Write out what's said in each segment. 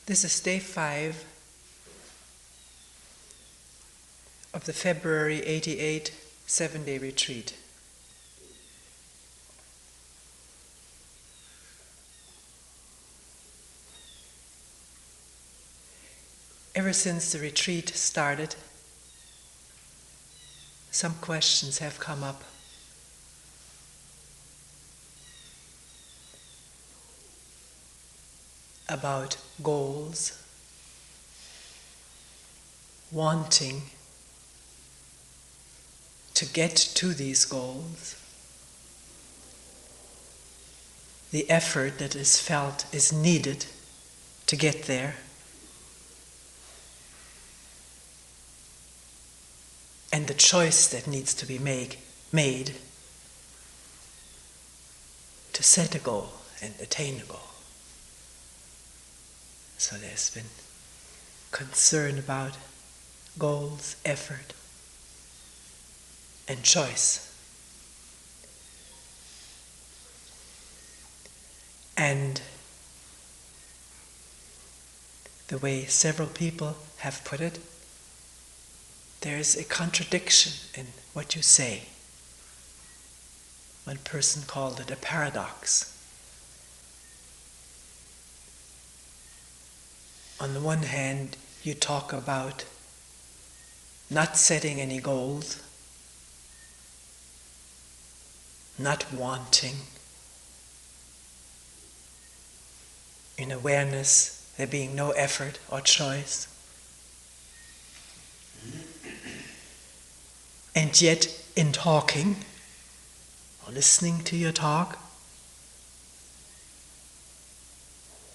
This is day 5 of the February 88 7-day retreat. Ever since the retreat started, some questions have come up. About goals, wanting to get to these goals, the effort that is felt is needed to get there, and the choice that needs to be made to set a goal and attain a goal. So there's been concern about goals, effort, and choice. And the way several people have put it, there's a contradiction in what you say. One person called it a paradox. On the one hand, you talk about not setting any goals, not wanting, in awareness there being no effort or choice. And yet, in talking, or listening to your talk,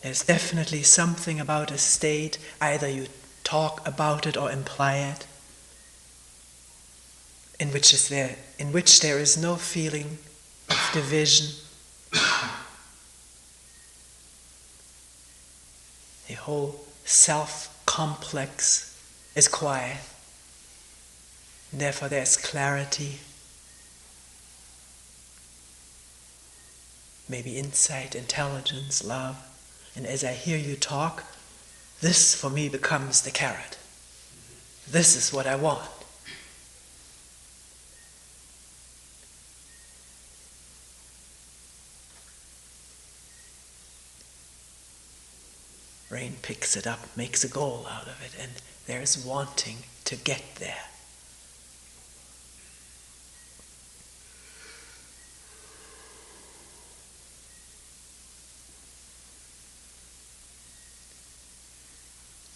there's definitely something about a state, either you talk about it or imply it, in which there is no feeling of division. The whole self-complex is quiet. Therefore there's clarity, maybe insight, intelligence, love. And as I hear you talk, this for me becomes the carrot. This is what I want. Rain picks it up, makes a goal out of it, and there's wanting to get there.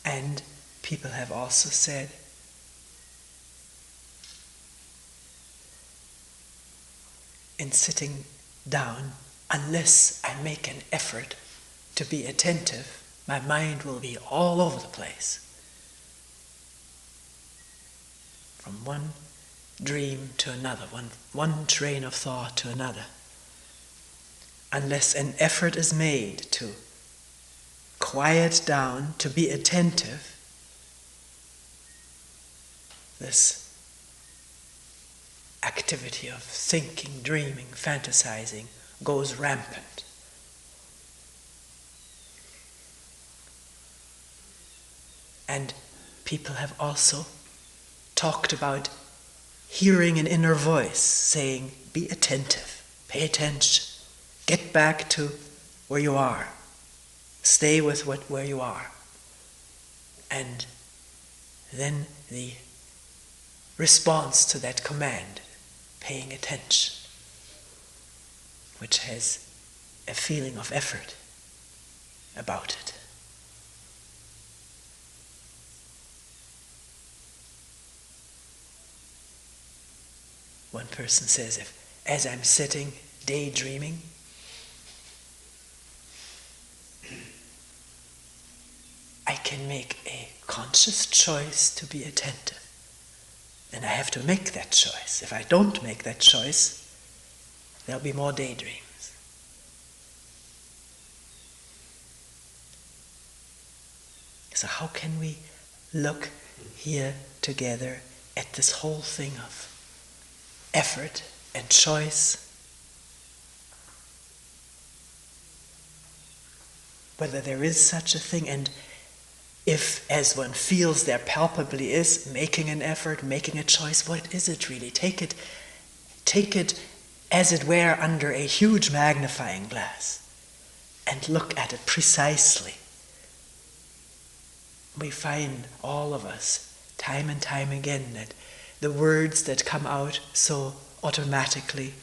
And people have also said, in sitting down, unless I make an effort to be attentive, my mind will be all over the place. From one dream to another, one train of thought to another. Unless an effort is made to quiet down, to be attentive, this activity of thinking, dreaming, fantasizing goes rampant. And people have also talked about hearing an inner voice saying, be attentive, pay attention, get back to where you are. Stay with where you are. And then the response to that command, paying attention, which has a feeling of effort about it. One person says, as I'm sitting, daydreaming, I can make a conscious choice to be attentive. And I have to make that choice. If I don't make that choice, there'll be more daydreams. So how can we look here together at this whole thing of effort and choice? Whether there is such a thing, and if, as one feels there palpably is, making an effort, making a choice, what is it really? Take it as it were under a huge magnifying glass and look at it precisely. We find, all of us, time and time again, that the words that come out so automatically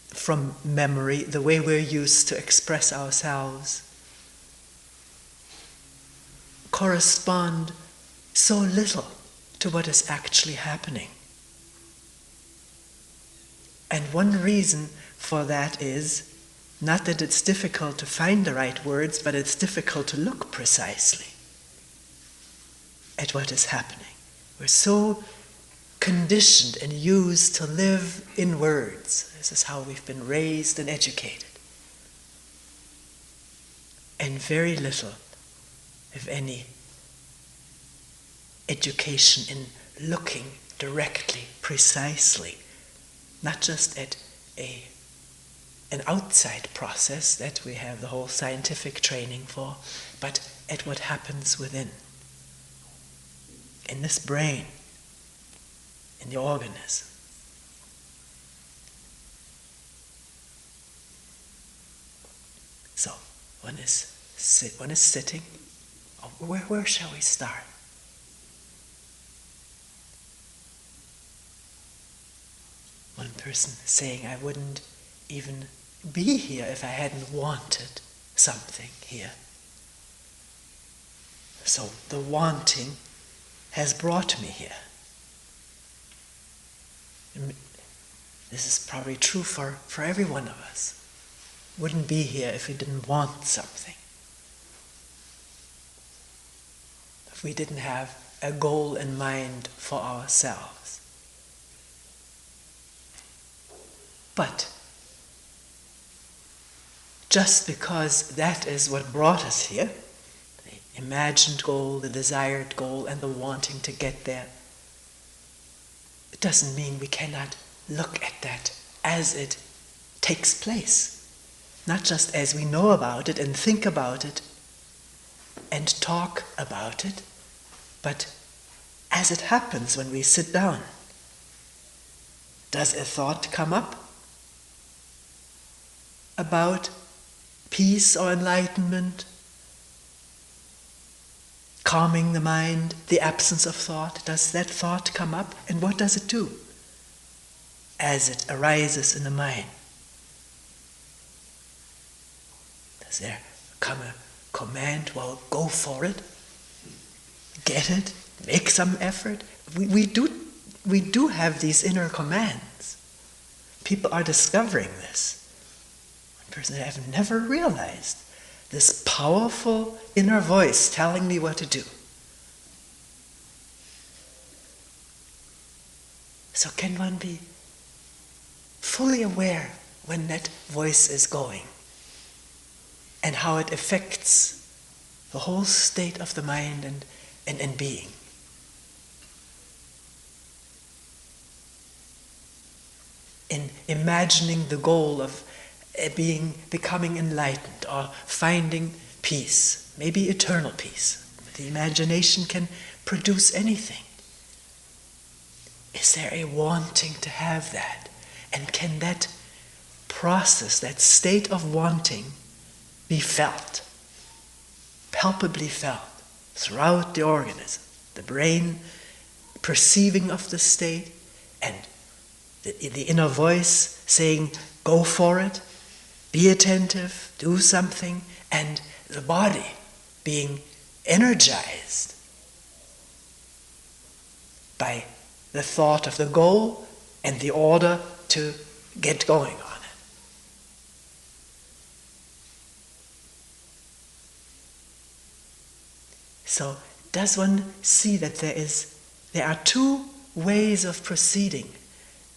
from memory, the way we're used to express ourselves, correspond so little to what is actually happening. And one reason for that is not that it's difficult to find the right words, but it's difficult to look precisely at what is happening. We're so conditioned and used to live in words. This is how we've been raised and educated. And very little, if any, education in looking directly, precisely, not just at an outside process that we have the whole scientific training for, but at what happens within. In this brain, in the organism. So, one is sitting. Oh, where shall we start? One person saying, I wouldn't even be here if I hadn't wanted something here. So the wanting has brought me here. This is probably true for every one of us. Wouldn't be here if we didn't want something. If we didn't have a goal in mind for ourselves. But just because that is what brought us here, the imagined goal, the desired goal, and the wanting to get there, it doesn't mean we cannot look at that as it takes place. Not just as we know about it and think about it and talk about it, but as it happens when we sit down. Does a thought come up about peace or enlightenment, calming the mind, the absence of thought? Does that thought come up? And what does it do as it arises in the mind? Does there come a command, well, go for it, get it, make some effort? We do have these inner commands. People are discovering this. One person I have never realized this powerful inner voice telling me what to do. So can one be fully aware when that voice is going and how it affects the whole state of the mind and being? In imagining the goal of becoming enlightened or finding peace, maybe eternal peace. The imagination can produce anything. Is there a wanting to have that? And can that process, that state of wanting, be felt, palpably felt throughout the organism? The brain perceiving of the state, and the inner voice saying, go for it, be attentive, do something, and the body being energized by the thought of the goal and the order to get going on it. So, does one see that there are two ways of proceeding?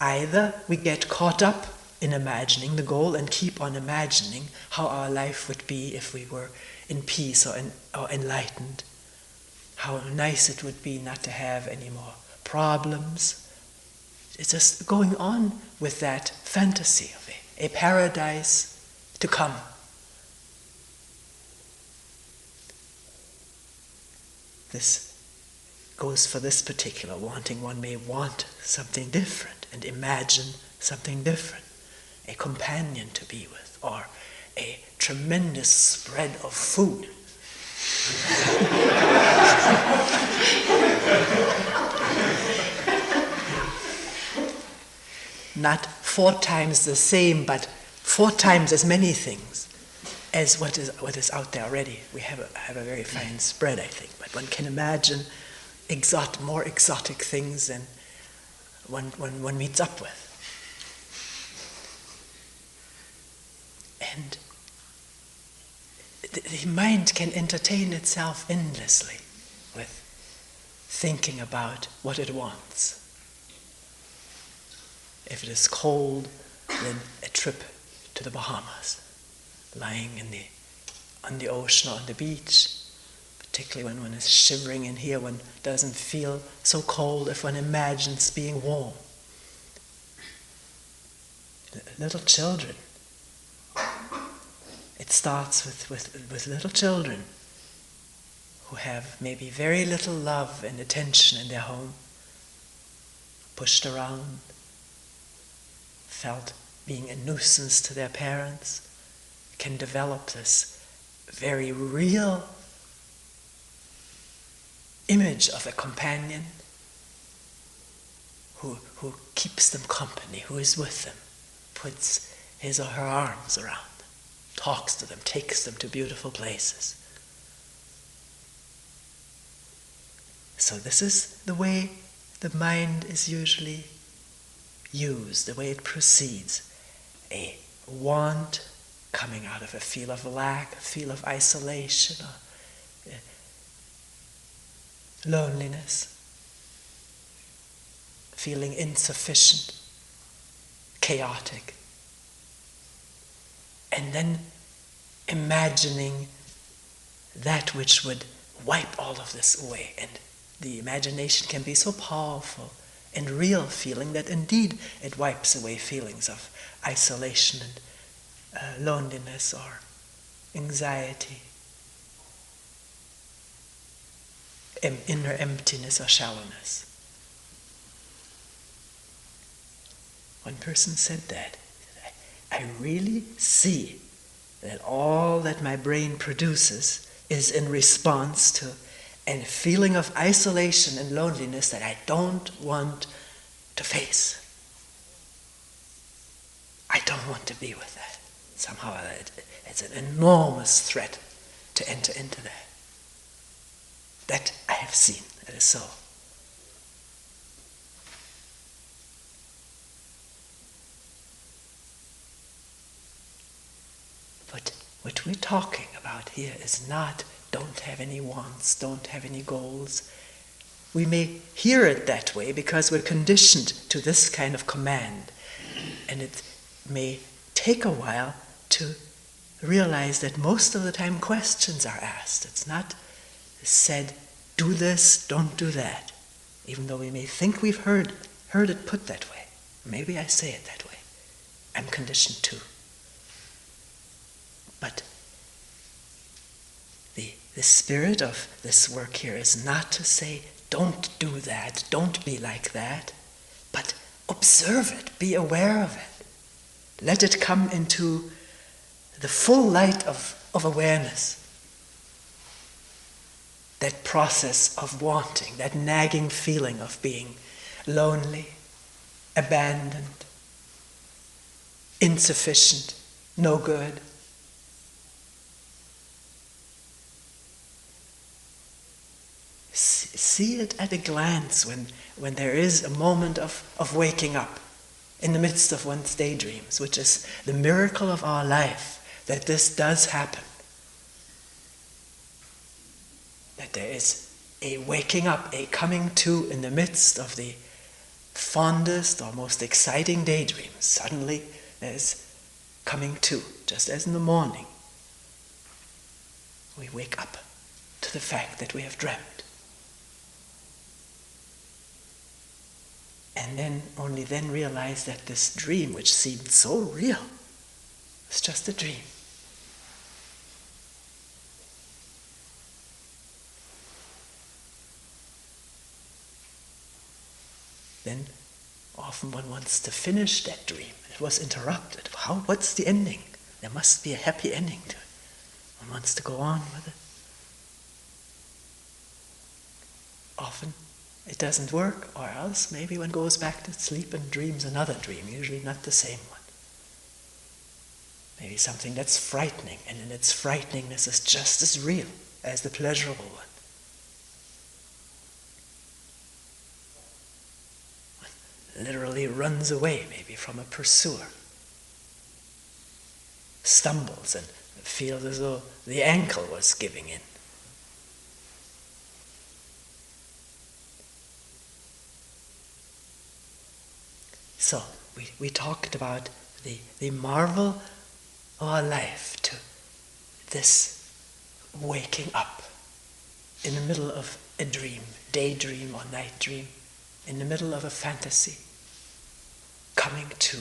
Either we get caught up in imagining the goal and keep on imagining how our life would be if we were in peace or enlightened. How nice it would be not to have any more problems. It's just going on with that fantasy of a paradise to come. this goes for this particular wanting. One may want something different and imagine something different. A companion to be with, or a tremendous spread of food. Not 4 times the same, but 4 times as many things as what is out there already. We have a very fine spread, I think, but one can imagine more exotic things than one meets up with. And the mind can entertain itself endlessly with thinking about what it wants. If it is cold, then a trip to the Bahamas, lying on the ocean or on the beach. Particularly when one is shivering in here, one doesn't feel so cold if one imagines being warm. Little children. It starts with little children who have maybe very little love and attention in their home, pushed around, felt being a nuisance to their parents, can develop this very real image of a companion who keeps them company, who is with them, puts his or her arms around them, talks to them, takes them to beautiful places. So this is the way the mind is usually used, the way it proceeds. A want coming out of a feel of lack, a feel of isolation, or loneliness, feeling insufficient, chaotic, and then imagining that which would wipe all of this away. And the imagination can be so powerful and real feeling that indeed it wipes away feelings of isolation and loneliness or anxiety, inner emptiness or shallowness. One person said that. I really see that all that my brain produces is in response to a feeling of isolation and loneliness that I don't want to face. I don't want to be with that. Somehow it's an enormous threat to enter into that. That I have seen, it is so. But what we're talking about here is not don't have any wants, don't have any goals. We may hear it that way because we're conditioned to this kind of command. And it may take a while to realize that most of the time questions are asked. It's not said, do this, don't do that. Even though we may think we've heard it put that way. Maybe I say it that way. I'm conditioned too. But the spirit of this work here is not to say, don't do that, don't be like that, but observe it, be aware of it. Let it come into the full light of awareness. That process of wanting, that nagging feeling of being lonely, abandoned, insufficient, no good. See it at a glance when there is a moment of waking up in the midst of one's daydreams, which is the miracle of our life, that this does happen. That there is a waking up, a coming to in the midst of the fondest or most exciting daydreams. Suddenly there's coming to, just as in the morning. We wake up to the fact that we have dreamt. And then, only then realize that this dream, which seemed so real, was just a dream. then often one wants to finish that dream. It was interrupted. What's the ending? There must be a happy ending to it. One wants to go on with it. Often it doesn't work, or else maybe one goes back to sleep and dreams another dream, usually not the same one. Maybe something that's frightening, and in its frighteningness is just as real as the pleasurable one. One literally runs away maybe from a pursuer, stumbles and feels as though the ankle was giving in. So, we talked about the marvel of our life to this waking up in the middle of a dream, daydream or night dream, in the middle of a fantasy, coming to.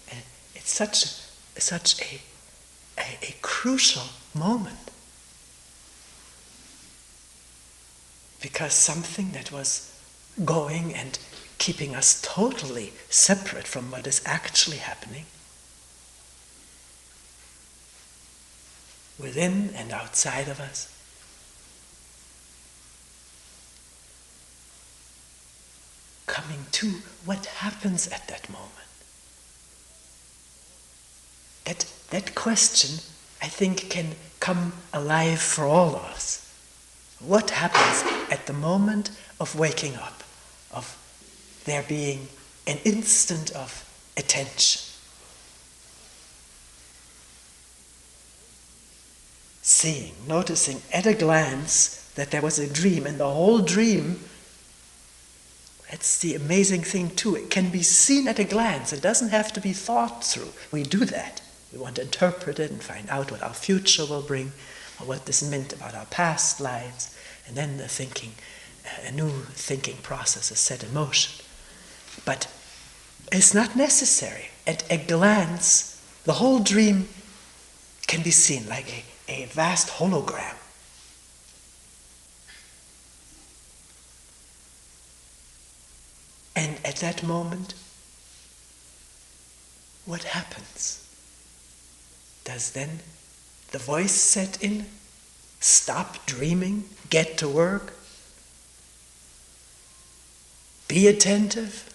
And it's such a crucial moment. Because something that was going and keeping us totally separate from what is actually happening, within and outside of us, coming to what happens at that moment. That question, I think, can come alive for all of us. What happens at the moment of waking up, of there being an instant of attention? Seeing, noticing at a glance that there was a dream, and the whole dream, that's the amazing thing too, it can be seen at a glance, it doesn't have to be thought through. We do that. We want to interpret it and find out what our future will bring, or what this meant about our past lives, and then the thinking, a new thinking process is set in motion. But it's not necessary. At a glance, the whole dream can be seen like a vast hologram. And at that moment, what happens? Does then the voice set in? Stop dreaming, get to work, be attentive,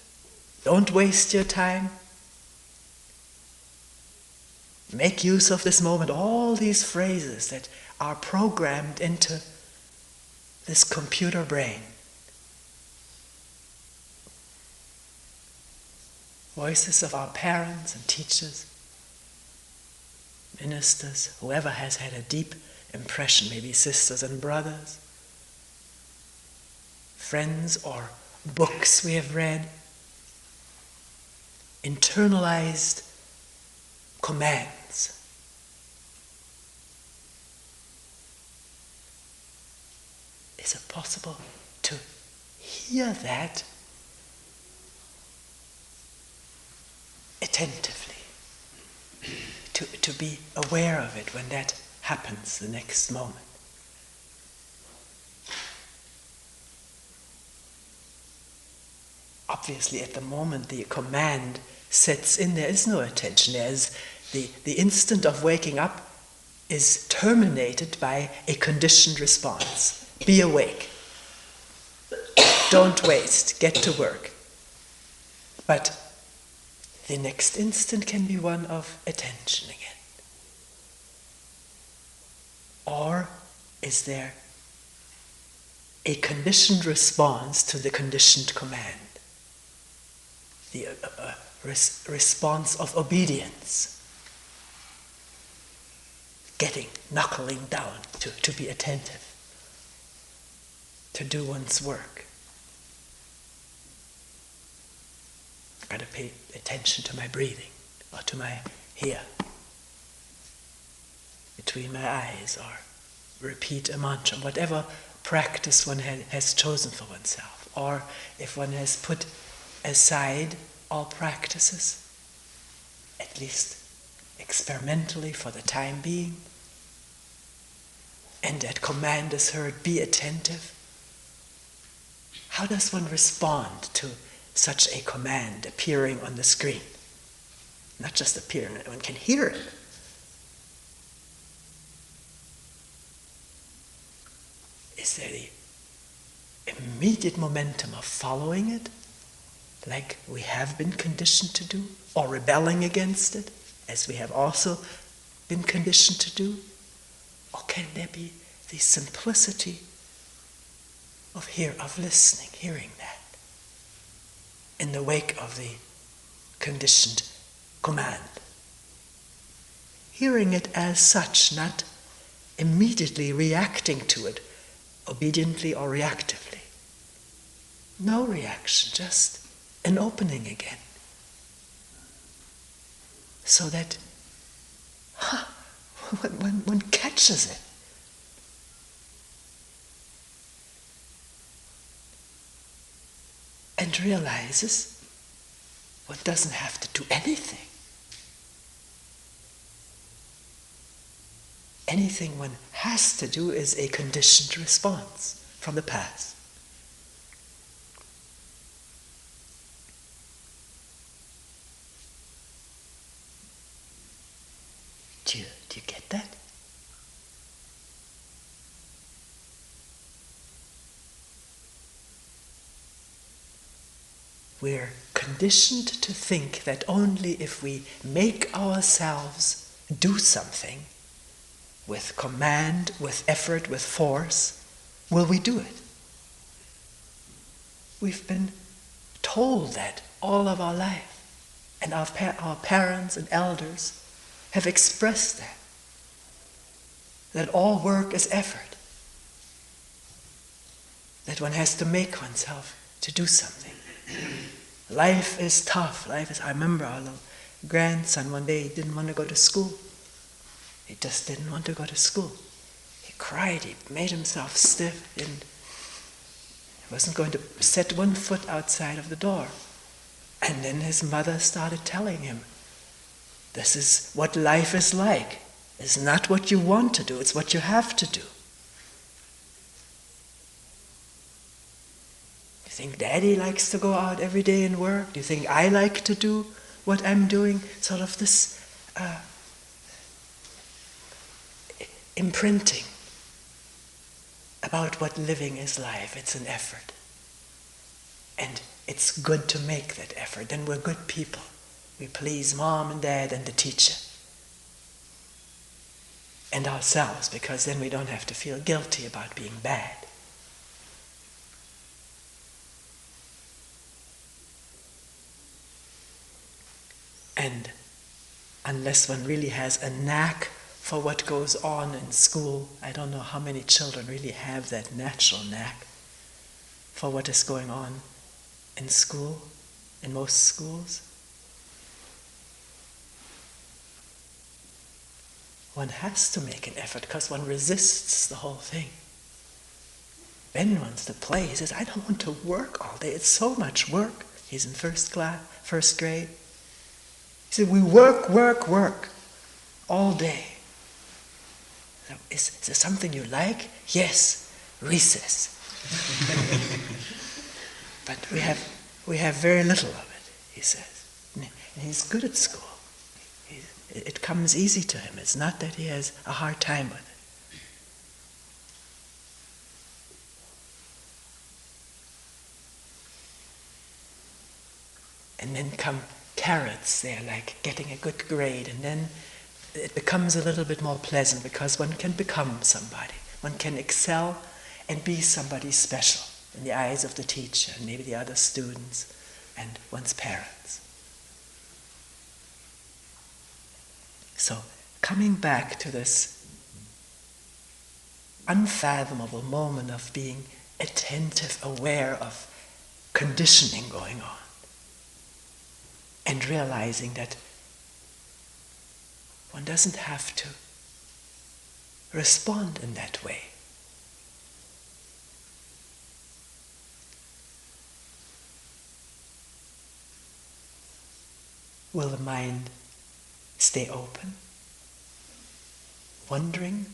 don't waste your time, make use of this moment. All these phrases that are programmed into this computer brain. Voices of our parents and teachers, ministers, whoever has had a deep impression, maybe sisters and brothers, friends or books we have read, internalized commands. Is it possible to hear that attentively? To be aware of it when that happens the next moment. Obviously, at the moment the command sets in, there is no attention. There is the instant of waking up is terminated by a conditioned response. Be awake. Don't waste. Get to work. But the next instant can be one of attention again. Or is there a conditioned response to the conditioned command? The response of obedience. Knuckling down to be attentive, to do one's work. I've got to pay attention to my breathing, or to my here, between my eyes, or repeat a mantra, whatever practice one has chosen for oneself. Or if one has put aside all practices, at least experimentally for the time being, and that command is heard, be attentive. How does one respond to such a command appearing on the screen? Not just appearing, one can hear it. Is there the immediate momentum of following it, like we have been conditioned to do, or rebelling against it, as we have also been conditioned to do? Or can there be the simplicity of listening, hearing that, in the wake of the conditioned command? Hearing it as such, not immediately reacting to it, obediently or reactively. No reaction, just an opening again. So that when one catches it, and realizes one doesn't have to do anything. Anything one has to do is a conditioned response from the past. Do you get that? We're conditioned to think that only if we make ourselves do something, with command, with effort, with force, will we do it. We've been told that all of our life, and our parents and elders have expressed that all work is effort, that one has to make oneself to do something. Life is tough. I remember our little grandson one day, he didn't want to go to school. He just didn't want to go to school. He cried, he made himself stiff, and he wasn't going to set one foot outside of the door. And then his mother started telling him, this is what life is like. It's not what you want to do, it's what you have to do. Do you think Daddy likes to go out every day and work? Do you think I like to do what I'm doing? Sort of this imprinting about what living is like. It's an effort. And it's good to make that effort. Then we're good people. We please Mom and Dad and the teacher. And ourselves, because then we don't have to feel guilty about being bad. And unless one really has a knack for what goes on in school, I don't know how many children really have that natural knack for what is going on in school, in most schools. One has to make an effort because one resists the whole thing. Ben wants to play. He says, I don't want to work all day. It's so much work. He's in first grade. He said, we work all day. So, is there something you like? Yes, recess. But we have very little of it, he says. And he's good at school. It comes easy to him. It's not that he has a hard time with it. And then come carrots, they're like getting a good grade, and then it becomes a little bit more pleasant because one can become somebody. One can excel and be somebody special in the eyes of the teacher and maybe the other students and one's parents. So, coming back to this unfathomable moment of being attentive, aware of conditioning going on, and realizing that one doesn't have to respond in that way. Will the mind stay open, wondering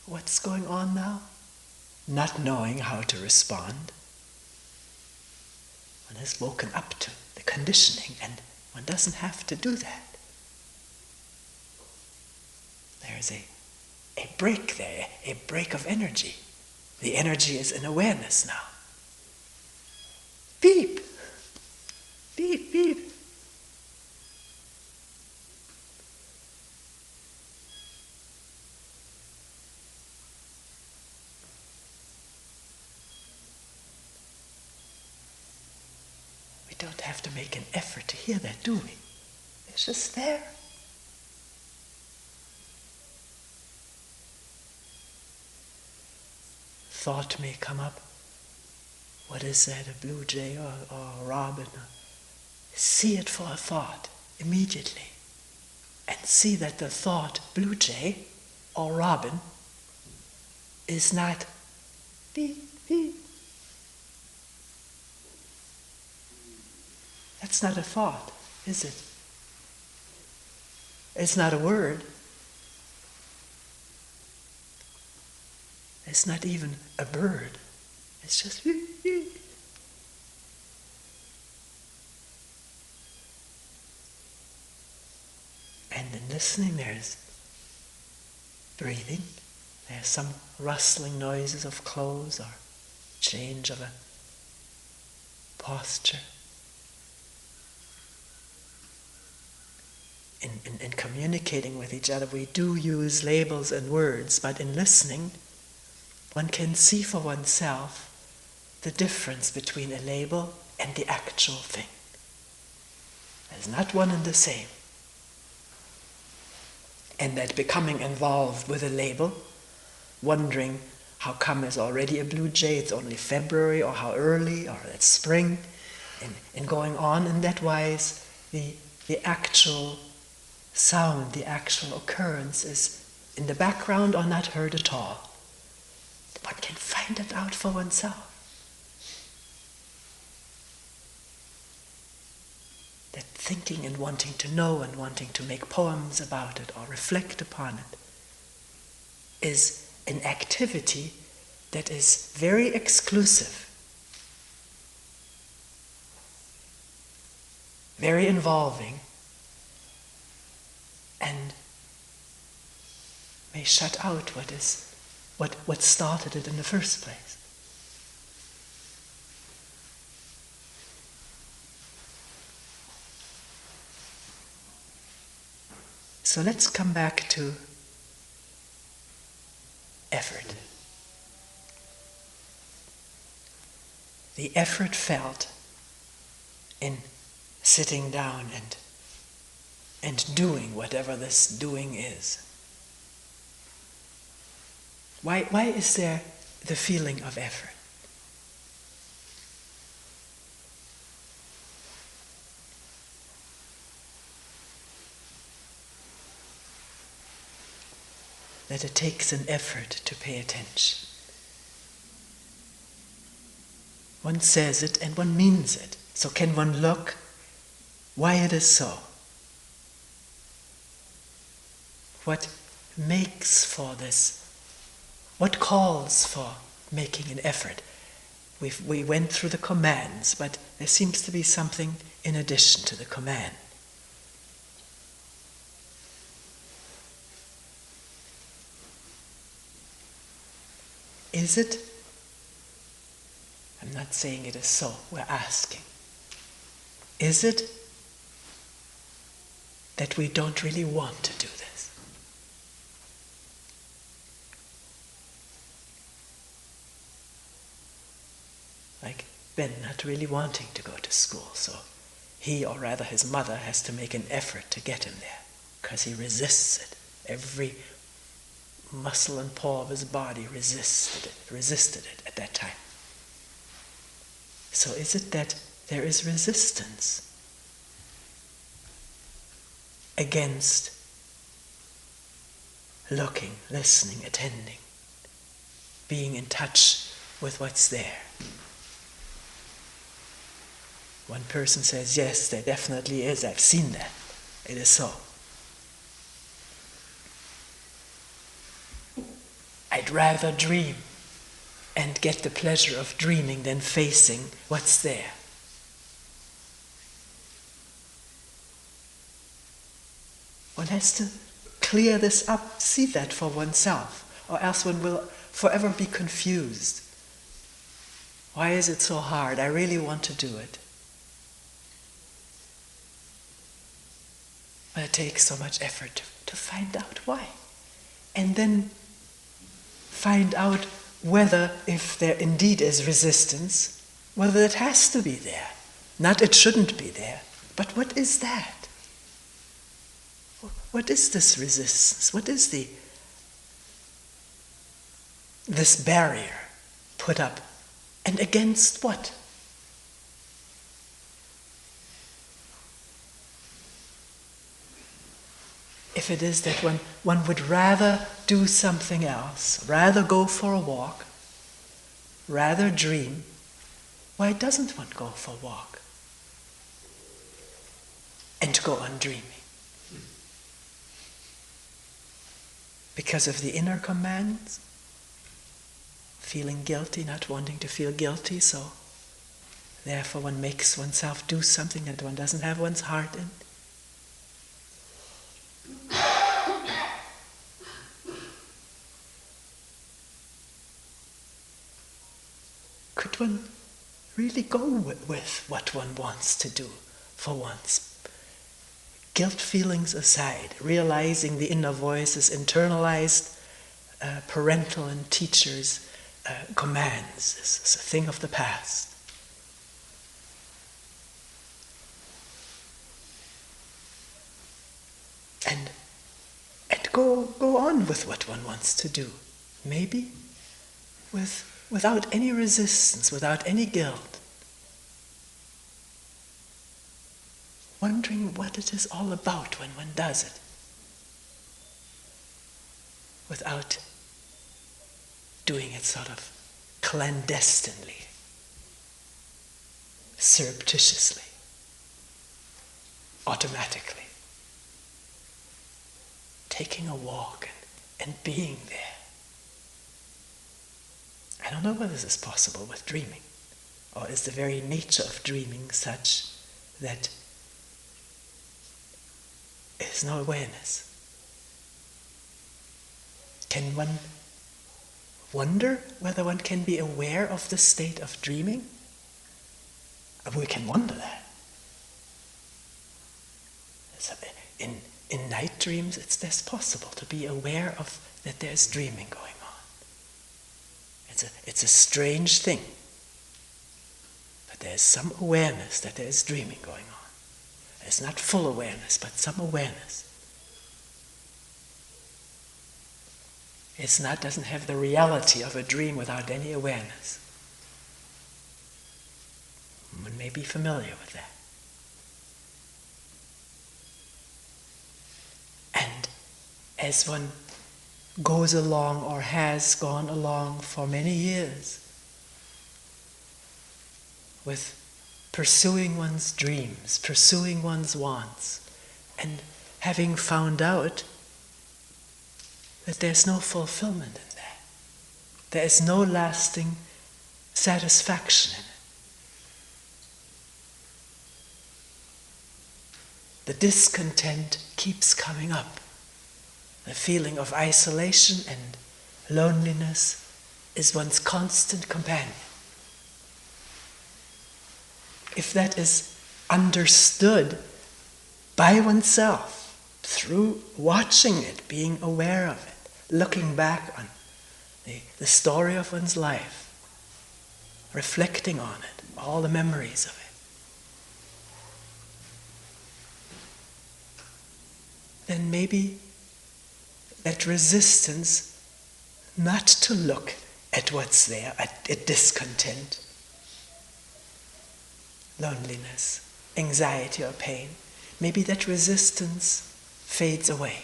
what's going on now? Not knowing how to respond. One has woken up to the conditioning, and one doesn't have to do that. There's a break there, a break of energy. The energy is in awareness now. Beep! Beep, beep. We don't have to make an effort to hear that, do we? It's just there. Thought may come up. What is that, a blue jay or a robin? See it for a thought immediately. And see that the thought, blue jay or robin, is not beep, beep. That's not a thought, is it? It's not a word. It's not even a bird. It's just beep, beep. And in listening, there's breathing. There's some rustling noises of clothes or change of a posture. In communicating with each other, we do use labels and words, but in listening, one can see for oneself the difference between a label and the actual thing. There's not one and the same. And that becoming involved with a label, wondering how come it's already a blue jay, it's only February, or how early, or it's spring, and going on in that wise, the actual sound, the actual occurrence is in the background or not heard at all. One can find it out for oneself. That thinking and wanting to know and wanting to make poems about it or reflect upon it is an activity that is very exclusive, very involving, and may shut out what started it in the first place. So let's come back to effort. The effort felt in sitting down and doing whatever this doing is. Why is there the feeling of effort? That it takes an effort to pay attention. One says it and one means it. So can one look why it is so? What makes for this? What calls for making an effort? We went through the commands, but there seems to be something in addition to the command. Is it? I'm not saying it is so, we're asking. Is it that we don't really want to do this? Like Ben not really wanting to go to school, so he, or rather his mother, has to make an effort to get him there, because he resists it. Every muscle and paw of his body resisted it at that time. So is it that there is resistance against looking, listening, attending, being in touch with what's there? One person says, yes, there definitely is. I've seen that. It is so. I'd rather dream and get the pleasure of dreaming than facing what's there. One has to clear this up, see that for oneself, or else one will forever be confused. Why is it so hard? I really want to do it. But it takes so much effort to find out why. And then find out whether, if there indeed is resistance, whether it has to be there. Not it shouldn't be there, but what is that? What is this resistance? What is this barrier put up? And against what? If it is that one would rather do something else, rather go for a walk, rather dream, why doesn't one go for a walk and go on dreaming? Because of the inner commands? Feeling guilty, not wanting to feel guilty, so therefore one makes oneself do something that one doesn't have one's heart in. Could one really go with what one wants to do for once? Guilt feelings aside, realizing the inner voices, internalized parental and teachers' commands is a thing of the past. And go on with what one wants to do. Maybe without any resistance, without any guilt. Wondering what it is all about when one does it. Without doing it sort of clandestinely, surreptitiously, automatically. Taking a walk and being there. I don't know whether this is possible with dreaming, or is the very nature of dreaming such that there is no awareness. Can one wonder whether one can be aware of the state of dreaming? We can wonder that. In night dreams, it's possible to be aware of that there's dreaming going on. It's a strange thing, but there's some awareness that there's dreaming going on. It's not full awareness, but some awareness. Doesn't have the reality of a dream without any awareness. One may be familiar with that. And as one goes along or has gone along for many years with pursuing one's dreams, pursuing one's wants, and having found out that there's no fulfillment in that. There is no lasting satisfaction in it. The discontent keeps coming up. The feeling of isolation and loneliness is one's constant companion. If that is understood by oneself, through watching it, being aware of it, looking back on the story of one's life, reflecting on it, all the memories of it, then maybe that resistance not to look at what's there, at discontent, loneliness, anxiety or pain, maybe that resistance fades away.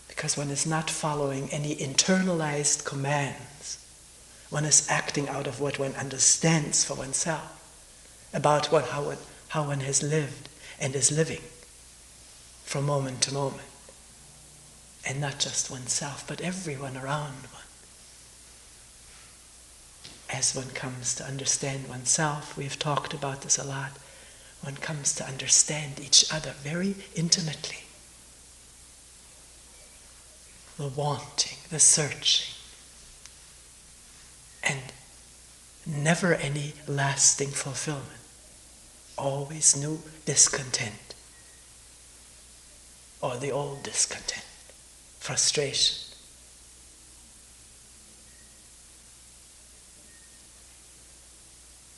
Because one is not following any internalized commands. One is acting out of what one understands for oneself, about how one has lived and is living from moment to moment. And not just oneself, but everyone around one. As one comes to understand oneself, we've talked about this a lot, one comes to understand each other very intimately. The wanting, the searching, and never any lasting fulfillment. Always new discontent, or the old discontent, frustration.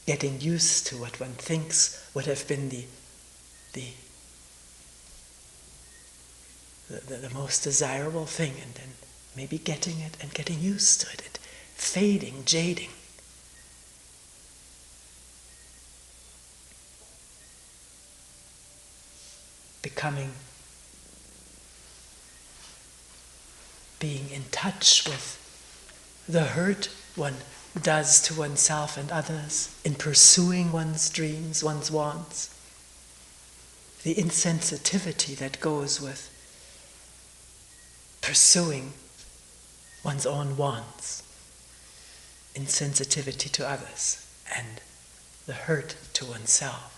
Getting used to what one thinks would have been the most desirable thing, and then maybe getting it and getting used to it, fading, jading. Being in touch with the hurt one does to oneself and others in pursuing one's dreams, one's wants, the insensitivity that goes with pursuing one's own wants, insensitivity to others, and the hurt to oneself.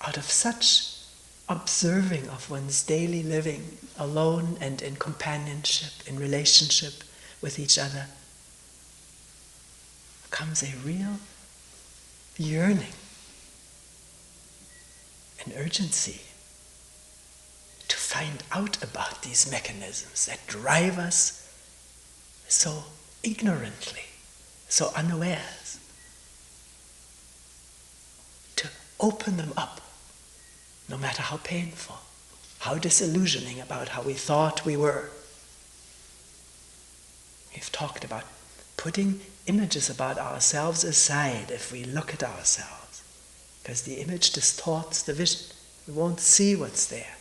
Out of such observing of one's daily living, alone and in companionship, in relationship with each other, comes a real yearning, an urgency to find out about these mechanisms that drive us so ignorantly, so unawares, to open them up. No matter how painful, how disillusioning about how we thought we were. We've talked about putting images about ourselves aside if we look at ourselves, because the image distorts the vision. We won't see what's there.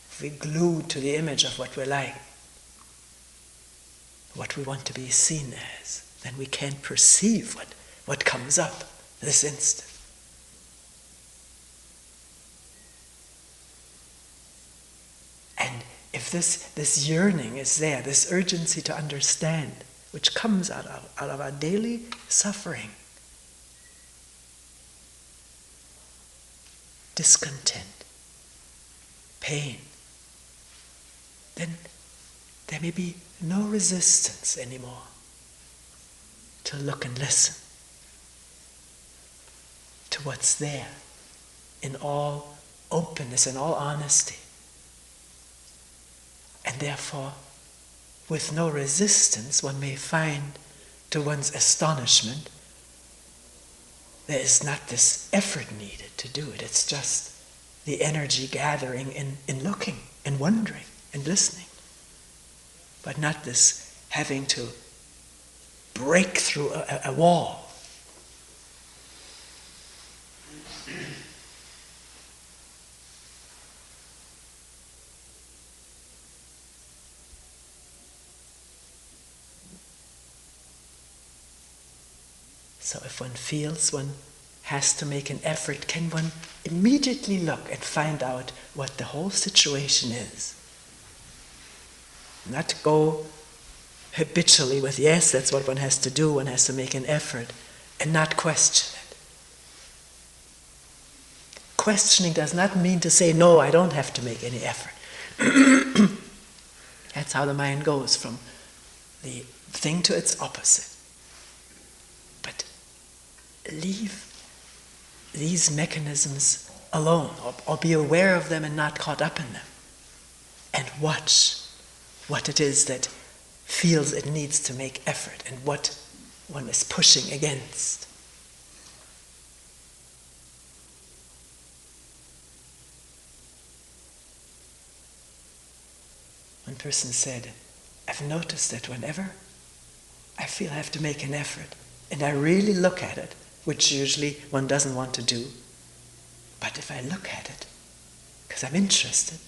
If we're glued to the image of what we're like, what we want to be seen as, then we can't perceive what comes up this instant. And if this yearning is there, this urgency to understand, which comes out of our daily suffering, discontent, pain, then there may be no resistance anymore to look and listen to what's there in all openness and all honesty. And therefore, with no resistance, one may find, to one's astonishment, there is not this effort needed to do it. It's just the energy gathering in looking and wondering and listening. But not this having to break through a wall. So if one feels one has to make an effort, can one immediately look and find out what the whole situation is? Not go habitually with, yes, that's what one has to do, one has to make an effort, and not question it. Questioning does not mean to say, no, I don't have to make any effort. That's how the mind goes, from the thing to its opposite. But leave these mechanisms alone, or be aware of them and not caught up in them, and watch what it is that feels it needs to make effort and what one is pushing against. One person said, I've noticed that whenever I feel I have to make an effort, and I really look at it, which usually one doesn't want to do, but if I look at it, because I'm interested,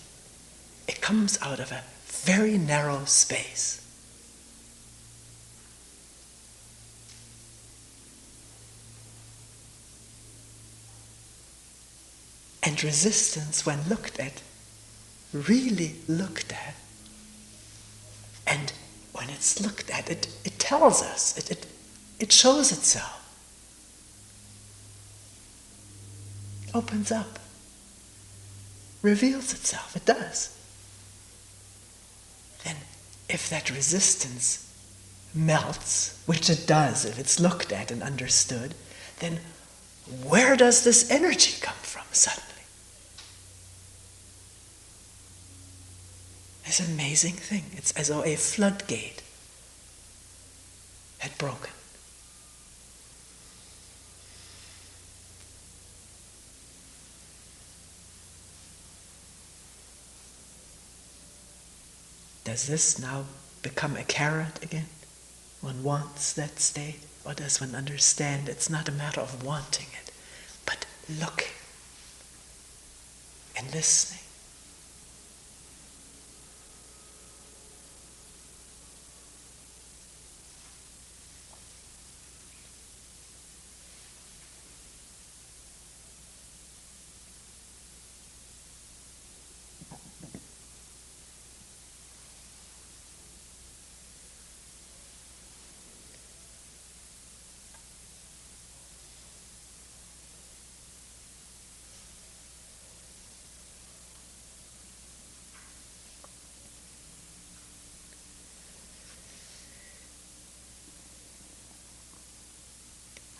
it comes out of a very narrow space. And And resistance, when looked at, really looked at, and when it's looked at, it tells us, it shows itself. Opens up, reveals itself, it does. Then if that resistance melts, which it does if it's looked at and understood, then where does this energy come from suddenly? This amazing thing. It's as though a floodgate had broken. Does this now become a carrot again? One wants that state, or does one understand it's not a matter of wanting it, but looking and listening?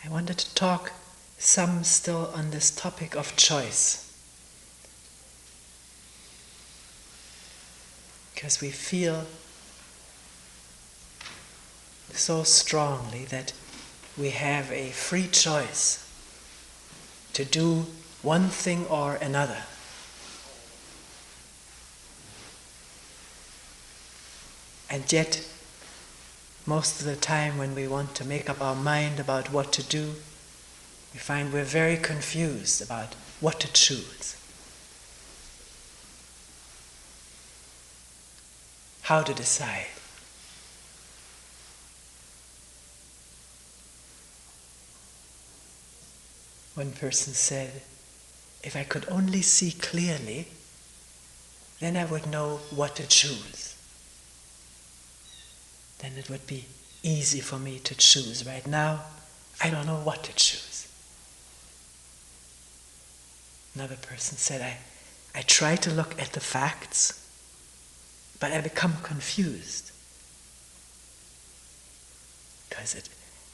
I wanted to talk some still on this topic of choice. Because we feel so strongly that we have a free choice to do one thing or another. And yet, most of the time when we want to make up our mind about what to do, we find we're very confused about what to choose. How to decide. One person said, if I could only see clearly, then I would know what to choose. Then it would be easy for me to choose. Right now, I don't know what to choose. Another person said, I try to look at the facts, but I become confused. Because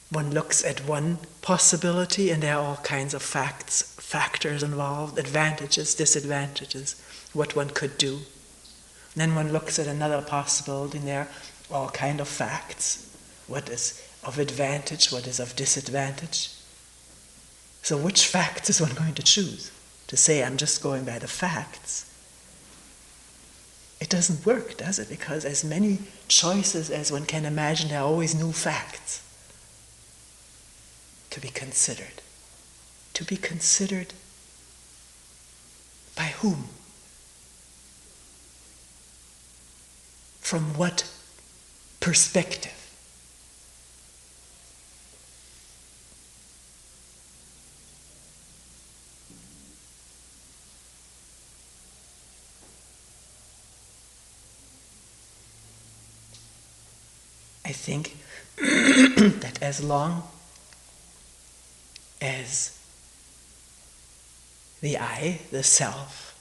one looks at one possibility and there are all kinds of factors involved, advantages, disadvantages, what one could do. And then one looks at another possibility and there are all kinds of facts, what is of advantage, what is of disadvantage. So which facts is one going to choose? To say I'm just going by the facts, it doesn't work, does it? Because as many choices as one can imagine, there are always new facts to be considered. To be considered by whom? From what perspective? I think that as long as the I, the self,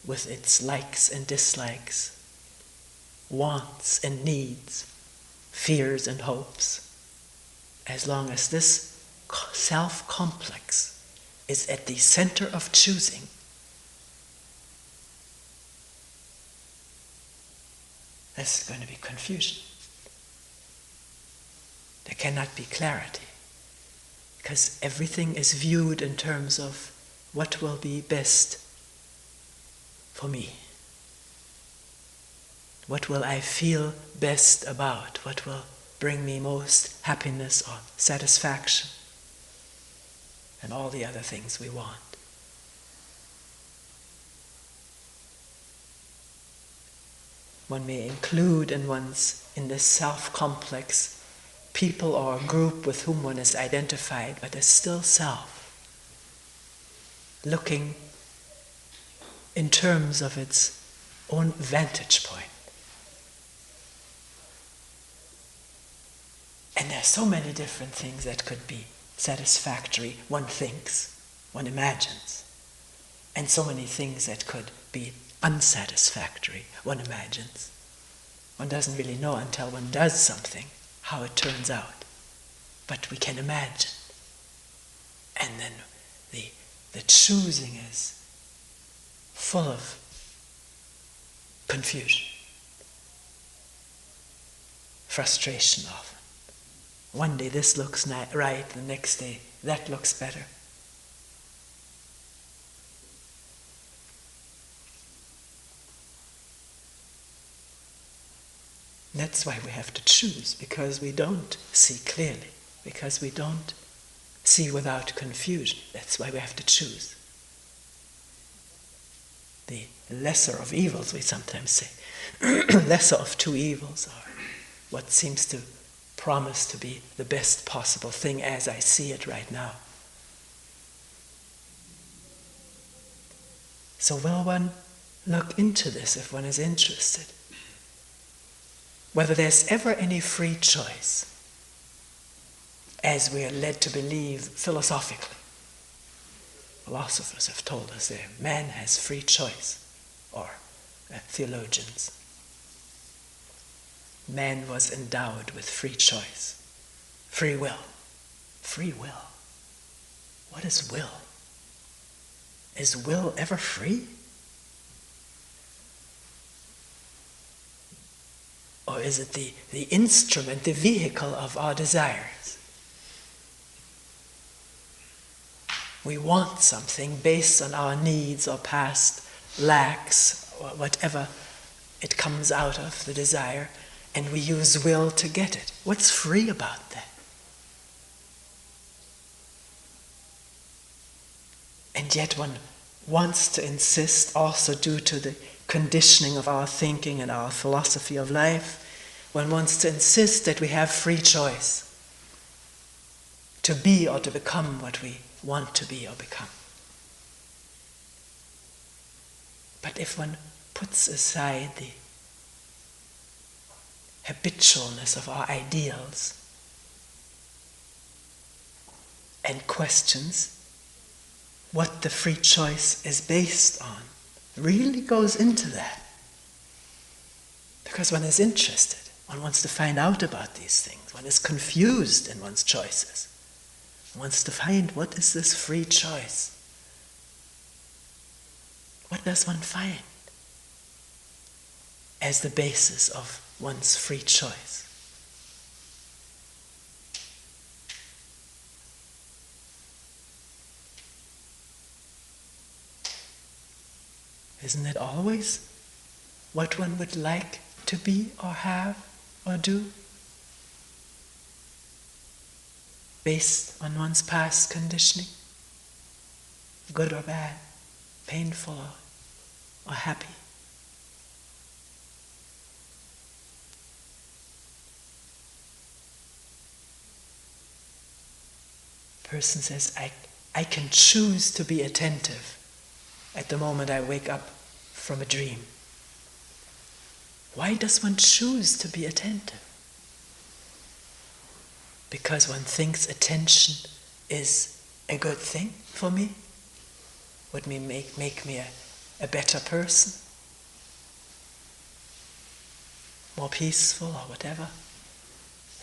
with its likes and dislikes, wants and needs, fears and hopes, as long as this self-complex is at the center of choosing, there's going to be confusion. There cannot be clarity, because everything is viewed in terms of what will be best for me. What will I feel best about? What will bring me most happiness or satisfaction? And all the other things we want. One may include in this self-complex people or a group with whom one is identified, but is still self, looking in terms of its own vantage point. And there are so many different things that could be satisfactory, one thinks, one imagines. And so many things that could be unsatisfactory, one imagines. One doesn't really know until one does something how it turns out. But we can imagine. And then the choosing is full of confusion, frustration often. One day this looks right, the next day that looks better. That's why we have to choose, because we don't see clearly, because we don't see without confusion. That's why we have to choose. The lesser of evils, we sometimes say. Lesser of two evils, or what seems to promise to be the best possible thing as I see it right now. So will one look into this if one is interested? Whether there's ever any free choice, as we are led to believe philosophically. Philosophers have told us that man has free choice, or theologians. Man was endowed with free choice, free will. Free will. What is will? Is will ever free? Or is it the instrument, the vehicle of our desires? We want something based on our needs or past lacks or whatever it comes out of, the desire, and we use will to get it. What's free about that? And yet one wants to insist, also due to the conditioning of our thinking and our philosophy of life, one wants to insist that we have free choice to be or to become what we want to be or become. But if one puts aside the habitualness of our ideals and questions what the free choice is based on, really goes into that. Because one is interested, one wants to find out about these things, one is confused in one's choices. Wants to find, what is this free choice? What does one find as the basis of one's free choice? Isn't it always what one would like to be or have or do? Based on one's past conditioning, good or bad, painful or happy. Person says, I can choose to be attentive at the moment I wake up from a dream. Why does one choose to be attentive? Because one thinks attention is a good thing for me? Would make me a better person? More peaceful or whatever?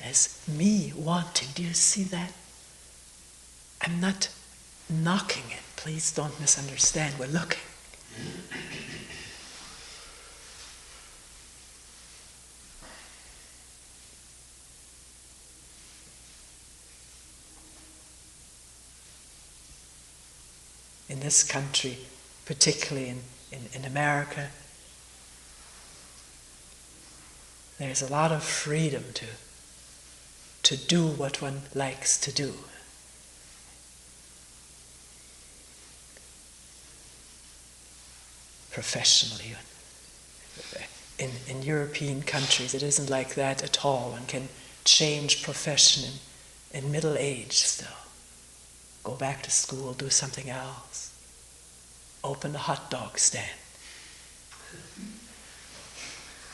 There's me wanting. Do you see that? I'm not knocking it. Please don't misunderstand. We're looking. In this country, particularly in America, there's a lot of freedom to do what one likes to do. Professionally. In European countries, it isn't like that at all. One can change profession in middle age still. Go back to school, do something else. Open a hot dog stand.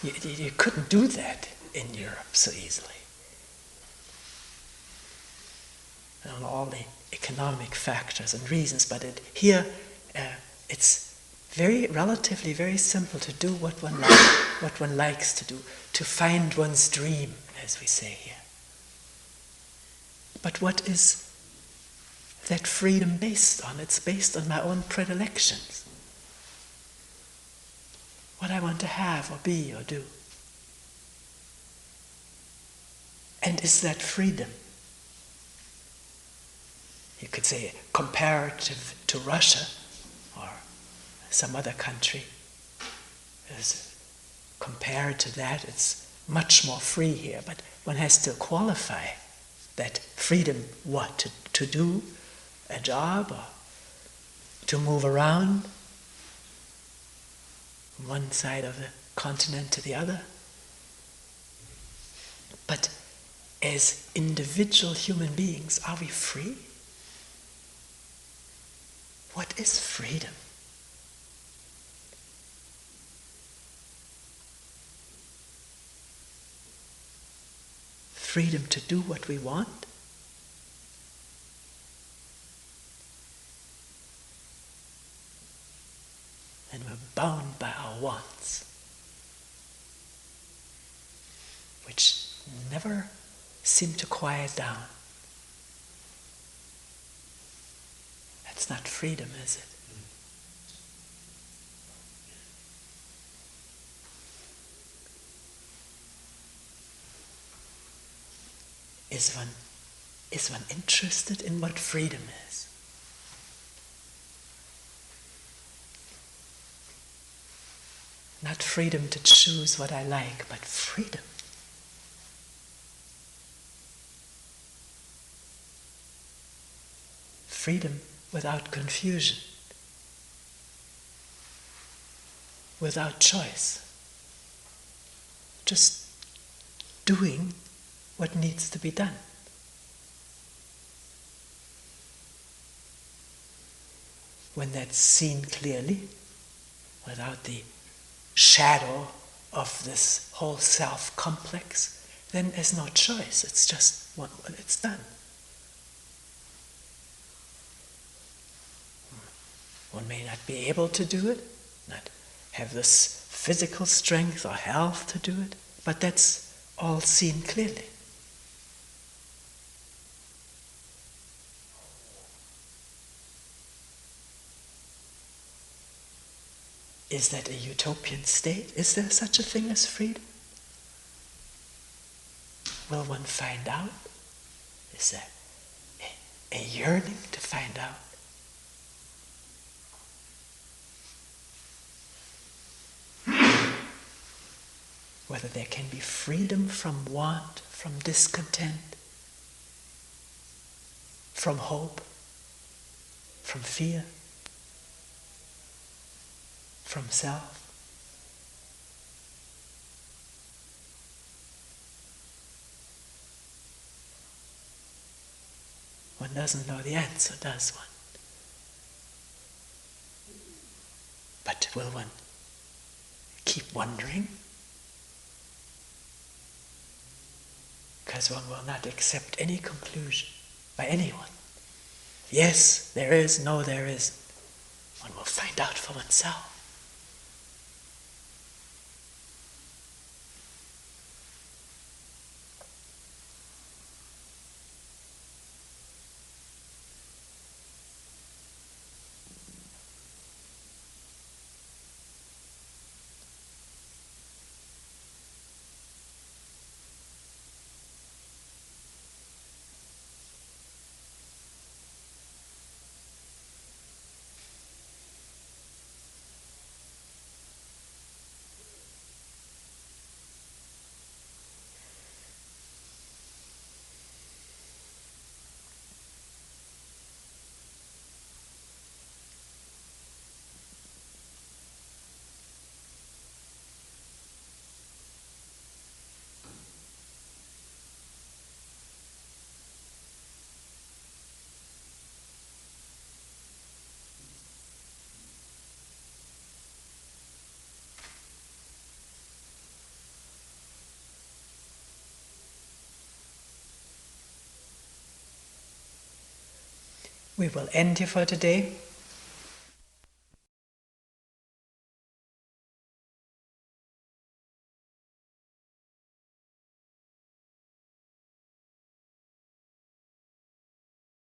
You couldn't do that in Europe so easily. And all the economic factors and reasons, but here it's relatively very simple to do what one likes to do, to find one's dream, as we say here. But what is that freedom based on? It's based on my own predilections. What I want to have or be or do. And is that freedom? You could say comparative to Russia or some other country, as compared to that, it's much more free here. But one has to qualify that freedom, what? To do a job or to move around from one side of the continent to the other. But as individual human beings, are we free? What is freedom? Freedom to do what we want? And we're bound by our wants, which never seem to quiet down. That's not freedom, is it? Is one interested in what freedom is? Not freedom to choose what I like, but freedom. Freedom without confusion, without choice. Just doing what needs to be done. When that's seen clearly, without the shadow of this whole self-complex, then there's no choice. It's just it's done. One may not be able to do it, not have this physical strength or health to do it, but that's all seen clearly. Is that a utopian state? Is there such a thing as freedom? Will one find out? Is there a yearning to find out? Whether there can be freedom from want, from discontent, from hope, from fear, from self. One doesn't know the answer, does one? But will one keep wondering? Because one will not accept any conclusion by anyone. Yes, there is, no, there isn't. One will find out for oneself. We will end here for today.